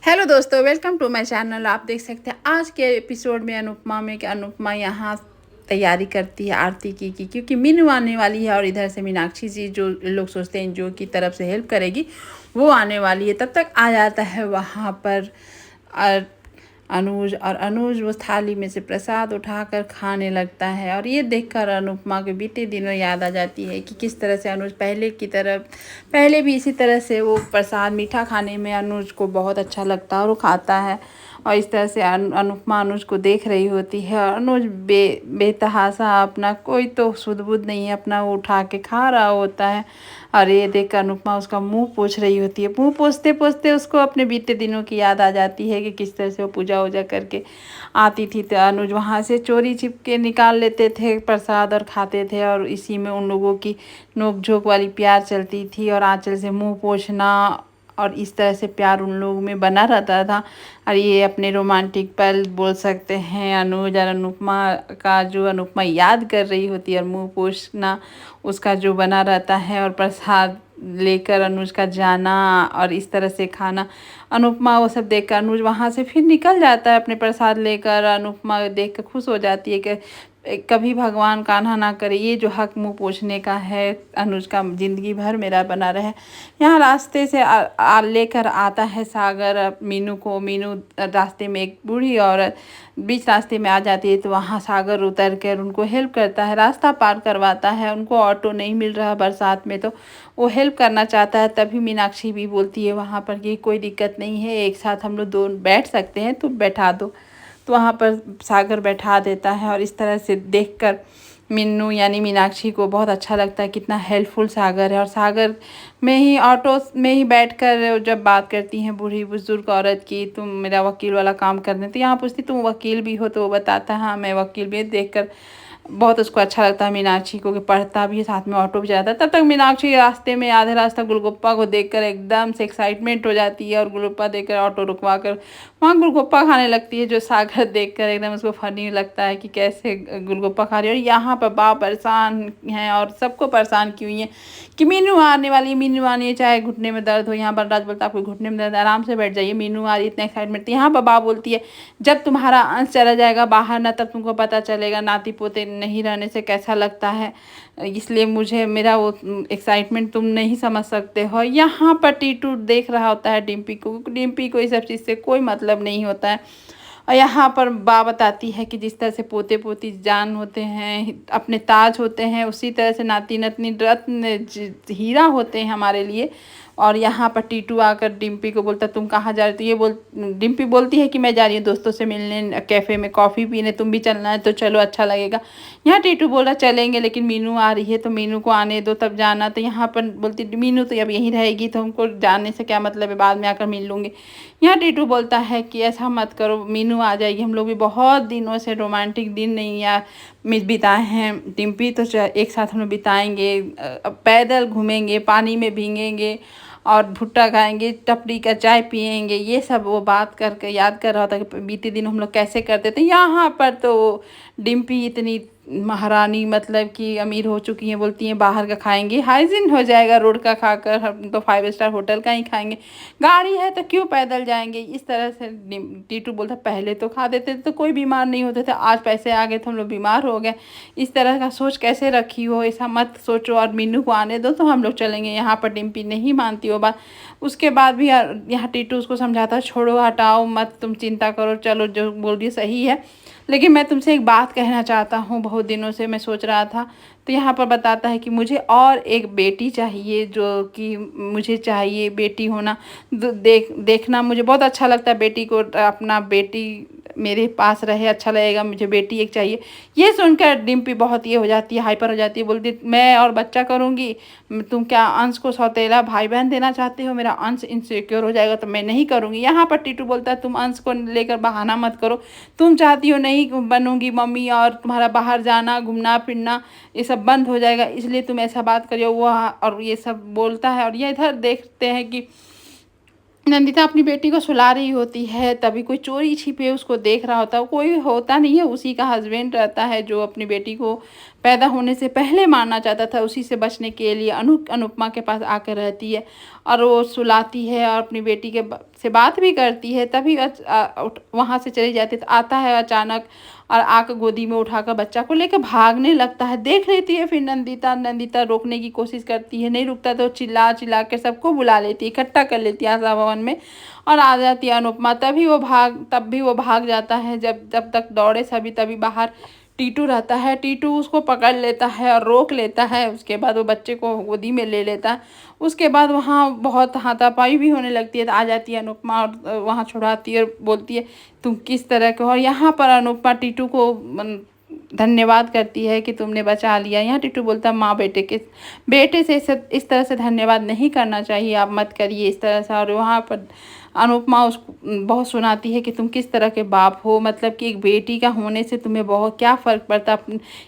Hello दोस्तों, welcome to my channel. आप देख सकते हैं आज के एपिसोड में अनुपमा में कि अनुपमा यहाँ तैयारी करती है आरती की क्योंकि मीनू आने वाली है और इधर से मीनाक्षी जी जो लोग सोचते हैं जो की तरफ से हेल्प करेगी वो आने वाली है। तब तक आ जाता है वहाँ पर अनुज वो थाली में से प्रसाद उठाकर खाने लगता है और ये देखकर अनुपमा के बीते दिनों याद आ जाती है कि किस तरह से अनुज पहले भी इसी तरह से वो प्रसाद मीठा खाने में अनुज को बहुत अच्छा लगता है और वो खाता है। और इस तरह से अनुपमा अनुज को देख रही होती है और अनुज बेतहासा अपना कोई तो सुध बुध नहीं है, अपना वो उठा के खा रहा होता है। और ये देखकर अनुपमा उसका मुंह पोंछ रही होती है। मुंह पोंछते पोंछते उसको अपने बीते दिनों की याद आ जाती है कि किस तरह से वो पूजा वूजा करके आती थी तो अनुज वहाँ से चोरी छिप के निकाल लेते थे प्रसाद और खाते थे और इसी में उन लोगों की नोक झोंक वाली प्यार चलती थी और आंचल से मुंह पोंछना और इस तरह से प्यार उन लोगों में बना रहता था। और ये अपने रोमांटिक पल बोल सकते हैं अनुज और अनुपमा का, जो अनुपमा याद कर रही होती है और मुंह पोंछना उसका जो बना रहता है और प्रसाद लेकर अनुज का जाना और इस तरह से खाना। अनुपमा वो सब देखकर अनुज वहाँ से फिर निकल जाता है अपने प्रसाद लेकर। अनुपमा देख कर खुश हो जाती है कि कभी भगवान कान्हा ना करे ये जो हक मुंह पोंछने का है अनुज का ज़िंदगी भर मेरा बना रहे। यहाँ रास्ते से लेकर आता है सागर मीनू को। मीनू रास्ते में एक बूढ़ी औरत बीच रास्ते में आ जाती है तो वहाँ सागर उतर कर उनको हेल्प करता है, रास्ता पार करवाता है। उनको ऑटो नहीं मिल रहा बरसात में तो वो हेल्प करना चाहता है। तभी मीनाक्षी भी बोलती है वहाँ पर कि कोई दिक्कत नहीं है, एक साथ हम लोग दोनों बैठ सकते हैं, तो बैठा दो। तो वहाँ पर सागर बैठा देता है और इस तरह से देखकर मीनू यानी मीनाक्षी को बहुत अच्छा लगता है कितना हेल्पफुल सागर है। और सागर में ही ऑटो में ही बैठकर जब बात करती हैं बूढ़ी बुजुर्ग औरत की, तुम मेरा वकील वाला काम कर दें, तो यहाँ पूछती तुम वकील भी हो, तो वो बताता है हाँ मैं वकील भी। देखकर बहुत उसको अच्छा लगता है मीनाक्षी को कि पढ़ता भी है साथ में ऑटो भी जाता है। तब तक मीनाक्षी रास्ते में आधे रास्ता गुलगप्पा को देखकर एकदम से एक्साइटमेंट हो जाती है और गुलगप्पा देखकर ऑटो रुकवा कर वहाँ गुलगप्पा खाने लगती है, जो सागर देखकर एकदम उसको फनी लगता है कि कैसे गुलगप्पा खा रही है। और यहाँ पर बाप परेशान हैं और सबको परेशान की हुई हैं कि मीनू आने वाली, मीनू आनी है, चाहे घुटने में दर्द हो। यहाँ बलराज बोलता है आपको घुटने में दर्द, आराम से बैठ जाइए, मीनू आ रही, इतना एक्साइटमेंट। यहाँ पर बाप बोलती है जब तुम्हारा अंश चला जाएगा बाहर ना, तब तुमको पता चलेगा नाती पोते नहीं रहने से कैसा लगता है, इसलिए मुझे मेरा वो एक्साइटमेंट तुम नहीं समझ सकते हो। यहाँ पर टीटू देख रहा होता है डिम्पी को इस सब चीज़ से कोई मतलब नहीं होता है। और यहाँ पर बा बताती है कि जिस तरह से पोते पोती जान होते हैं, अपने ताज होते हैं, उसी तरह से नाती नतनी रत्न हीरा होते हैं हमारे लिए। और यहाँ पर टीटू आकर डिम्पी को बोलता तुम कहाँ जा रही, तो ये डिम्पी बोलती है कि मैं जा रही हूँ दोस्तों से मिलने, कैफ़े में कॉफ़ी पीने, तुम भी चलना है तो चलो अच्छा लगेगा। यहाँ टीटू बोल रहा चलेंगे लेकिन मीनू आ रही है तो मीनू को आने दो तब जाना। तो यहाँ पर बोलती मीनू तो अब यहीं रहेगी तो हमको जाने से क्या मतलब है, बाद में आकर मिल लूँगी। यहाँ टीटू बोलता है कि ऐसा मत करो, मीनू आ जाएगी, हम लोग भी बहुत दिनों से रोमांटिक दिन नहीं या बिताए हैं डिम्पी, तो एक साथ हम लोग बिताएंगे, पैदल घूमेंगे, पानी में भीगेंगे और भुट्टा खाएंगे, टपरी का चाय पियेंगे। ये सब वो बात करके याद कर रहा था कि बीते दिन हम लोग कैसे करते थे। यहाँ पर तो डिम्पी इतनी महारानी मतलब कि अमीर हो चुकी हैं, बोलती हैं बाहर का खाएंगे, हाइजीन हो जाएगा रोड का खाकर, हम तो 5 स्टार होटल का ही खाएंगे, गाड़ी है तो क्यों पैदल जाएंगे। इस तरह से टीटू बोलता पहले तो खा देते थे तो कोई बीमार नहीं होते थे, आज पैसे आ गए तो हम लोग बीमार हो गए। इस तरह का सोच कैसे रखी हो, ऐसा मत सोचो और मीनू को आने दो तो हम लोग चलेंगे। यहाँ पर डिम्पी नहीं मानती वो बात। उसके बाद भी यहाँ टीटू उसको समझाता छोड़ो हटाओ मत, तुम चिंता करो, चलो जो बोल रही सही है, लेकिन मैं तुमसे एक बात कहना चाहता हूँ, बहुत दिनों से मैं सोच रहा था। तो यहाँ पर बताता है कि मुझे और एक बेटी चाहिए, जो कि मुझे चाहिए बेटी होना, देखना मुझे बहुत अच्छा लगता है बेटी को, अपना बेटी मेरे पास रहे अच्छा लगेगा, मुझे बेटी एक चाहिए। ये सुनकर डिम्पी बहुत ये हो जाती है, हाइपर हो जाती है, बोलती मैं और बच्चा करूँगी, तुम क्या अंश को सौतेला भाई बहन देना चाहते हो, मेरा अंश इनसिक्योर हो जाएगा तो मैं नहीं करूँगी। यहाँ पर टीटू बोलता है तुम अंश को लेकर बहाना मत करो, तुम चाहती हो नहीं बनूंगी मम्मी और तुम्हारा बाहर जाना घूमना फिरना ये सब बंद हो जाएगा, इसलिए तुम ऐसा बात करियो वो, और ये सब बोलता है। और ये इधर देखते हैं कि नंदिता अपनी बेटी को सुला रही होती है, तभी कोई चोरी छिपे उसको देख रहा होता है, कोई होता नहीं है, उसी का हस्बैंड रहता है जो अपनी बेटी को पैदा होने से पहले मारना चाहता था, उसी से बचने के लिए अनुपमा के पास आकर रहती है और वो सुलाती है और अपनी बेटी के से बात भी करती है। तभी वहाँ से चली जाती है तो आता है अचानक और आकर गोदी में उठाकर बच्चा को लेकर भागने लगता है। देख लेती है फिर नंदिता रोकने की कोशिश करती है, नहीं रुकता तो चिल्ला चिल्ला के सबको बुला लेती है, इकट्ठा कर लेती है आशा भवन में और आ जाती है अनुपमा। तब भी वो भाग जाता है। जब तक दौड़े सभी तभी बाहर टीटू रहता है। टीटू उसको पकड़ लेता है और रोक लेता है। उसके बाद वो बच्चे को गोदी में ले लेता है। उसके बाद वहाँ बहुत हाथापाई भी होने लगती है। तो आ जाती है अनुपमा और वहाँ छुड़ाती है और बोलती है तुम किस तरह के हो। और यहाँ पर अनुपमा टीटू को धन्यवाद करती है कि तुमने बचा लिया। यहाँ टीटू बोलता है माँ बेटे से इस तरह से धन्यवाद नहीं करना चाहिए, आप मत करिए इस तरह से। और वहाँ पर अनुपमा उसको बहुत सुनाती है कि तुम किस तरह के बाप हो, मतलब कि एक बेटी का होने से तुम्हें बहुत क्या फ़र्क पड़ता,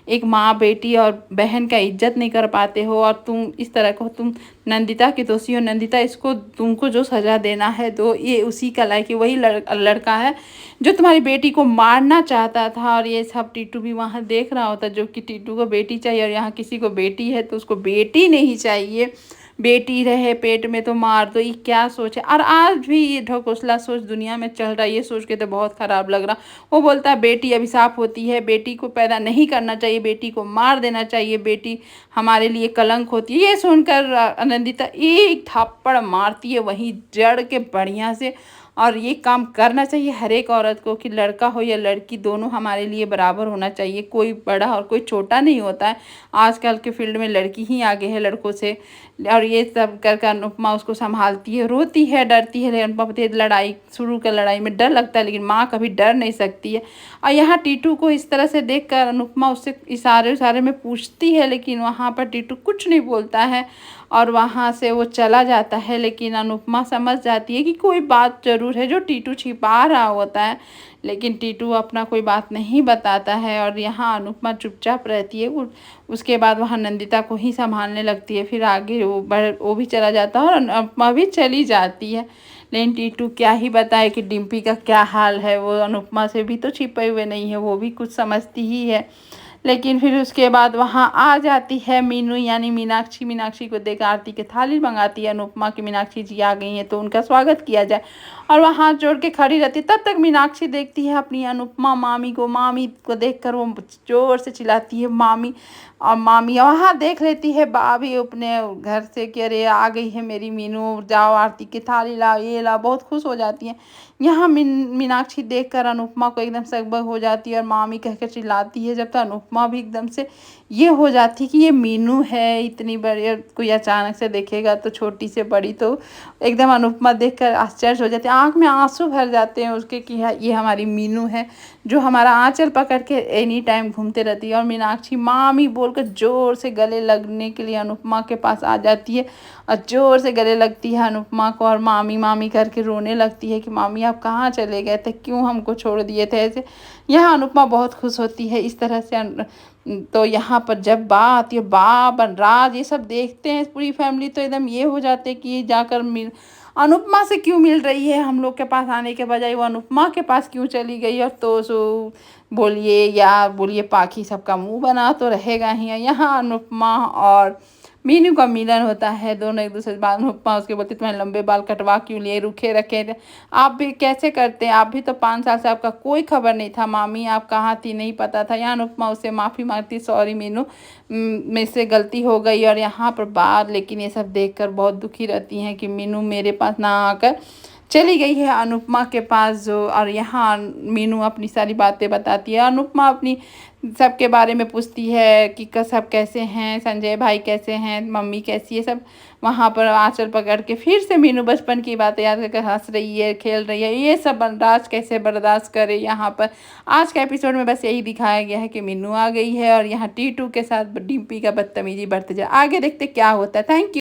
एक माँ बेटी और बहन का इज्जत नहीं कर पाते हो और तुम इस तरह का हो, तुम नंदिता की दोषी हो। नंदिता इसको तुमको जो सज़ा देना है तो ये उसी का लायक है, वही लड़का है जो तुम्हारी बेटी को मारना चाहता था। और ये सब टीटू भी वहाँ देख रहा होता, जो कि टीटू को बेटी चाहिए और यहाँ किसी को बेटी है तो उसको बेटी नहीं चाहिए, बेटी रहे पेट में तो मार दो। ये क्या सोच है। और आज भी ये ढकोसला सोच दुनिया में चल रहा है। ये सोच के तो बहुत ख़राब लग रहा। वो बोलता है बेटी अभिशाप होती है, बेटी को पैदा नहीं करना चाहिए, बेटी को मार देना चाहिए, बेटी हमारे लिए कलंक होती है। ये सुनकर नंदिता एक थप्पड़ मारती है वहीं जड़ के बढ़िया से। और ये काम करना चाहिए हर एक औरत को कि लड़का हो या लड़की दोनों हमारे लिए बराबर होना चाहिए, कोई बड़ा और कोई छोटा नहीं होता है। आजकल के फील्ड में लड़की ही आगे है लड़कों से। और ये सब कर अनुपमा उसको संभालती है, रोती है, डरती है। अनुपमा पति लड़ाई शुरू कर लड़ाई में डर लगता है, लेकिन माँ कभी डर नहीं सकती है। और यहाँ टीटू को इस तरह से देखकर अनुपमा उससे इशारे में पूछती है, लेकिन वहाँ पर टीटू कुछ नहीं बोलता है और वहाँ से वो चला जाता है। लेकिन अनुपमा समझ जाती है कि कोई बात ज़रूर है जो टीटू छिपा रहा होता है, लेकिन टीटू अपना कोई बात नहीं बताता है। और यहाँ अनुपमा चुपचाप रहती है। उसके बाद वहाँ नंदिता को ही संभालने लगती है। फिर आगे वो भी चला जाता है और अनुपमा भी चली जाती है। लेकिन टीटू क्या ही बताए कि डिम्पी का क्या हाल है। वो अनुपमा से भी तो छिपे हुए नहीं है, वो भी कुछ समझती ही है। लेकिन फिर उसके बाद वहाँ आ जाती है मीनू यानी मीनाक्षी को देख आरती की थाली मंगाती है अनुपमा की, मीनाक्षी जी आ गई हैं तो उनका स्वागत किया जाए। और वहाँ हाथ जोड़ के खड़ी रहती है। तब तक मीनाक्षी देखती है अपनी अनुपमा मामी को देखकर वो जोर से चिल्लाती है मामी। और मामी वहाँ देख लेती है भाभी अपने घर से कि अरे आ गई है मेरी मीनू, जाओ आरती की थाली लाओ, ये लाओ, बहुत खुश हो जाती है। यहाँ मीनाक्षी देखकर अनुपमा को एकदम सकबक हो जाती है और मामी कहकर चिल्लाती है। जब तक अनुपमा भी एकदम से ये हो जाती कि ये मीनू है इतनी बड़ी, कोई अचानक से देखेगा तो छोटी से बड़ी, तो एकदम अनुपमा देखकर आश्चर्य हो जाती है, आँख में आंसू भर जाते हैं उसके कि ये हमारी मीनू है जो हमारा आंचल पकड़ के एनी टाइम घूमते रहती है। और मीनाक्षी मामी बोलकर जोर से गले लगने के लिए अनुपमा के पास आ जाती है और जोर से गले लगती है अनुपमा को और मामी मामी करके रोने लगती है कि मामी आप कहाँ चले गए थे, क्यों हमको छोड़ दिए थे ऐसे। यहाँ अनुपमा बहुत खुश होती है इस तरह से। तो यहाँ पर जब बात ये बाप राज ये सब देखते हैं पूरी फैमिली, तो एकदम ये हो जाते हैं कि ये जाकर अनुपमा से क्यों मिल रही है, हम लोग के पास आने के बजाय वो अनुपमा के पास क्यों चली गई। और तो सो बोलिए या बोलिए पाखी सबका मुंह बना तो रहेगा ही। यहाँ अनुपमा और मीनू का मिलन होता है, दोनों एक दूसरे से बात। अनुपमा उसके बोलती तुम्हें लंबे बाल कटवा क्यों लिए, रुखे रखे थे, आप भी कैसे करते हैं, आप भी तो 5 साल से आपका कोई खबर नहीं था, मामी आप कहाँ थी नहीं पता था। यहाँ अनुपमा उससे माफ़ी मांगती सॉरी मीनू मेरे से गलती हो गई। और यहाँ पर बात लेकिन ये सब देखकर बहुत दुखी रहती हैं कि मीनू मेरे पास ना आकर चली गई है अनुपमा के पास जो। और यहाँ मीनू अपनी सारी बातें बताती है, अनुपमा अपनी सबके बारे में पूछती है कि सब कैसे हैं, संजय भाई कैसे हैं, मम्मी कैसी है, सब वहाँ पर आंचल पकड़ के फिर से मीनू बचपन की बातें याद करके हंस रही है, खेल रही है। ये सब राज कैसे बर्दाश्त करे। यहाँ पर आज का एपिसोड में बस यही दिखाया गया है कि मीनू आ गई है और यहाँ टीटू के साथ डिम्पी का बदतमीजी बढ़ते जाए। आगे देखते क्या होता है। Thank you.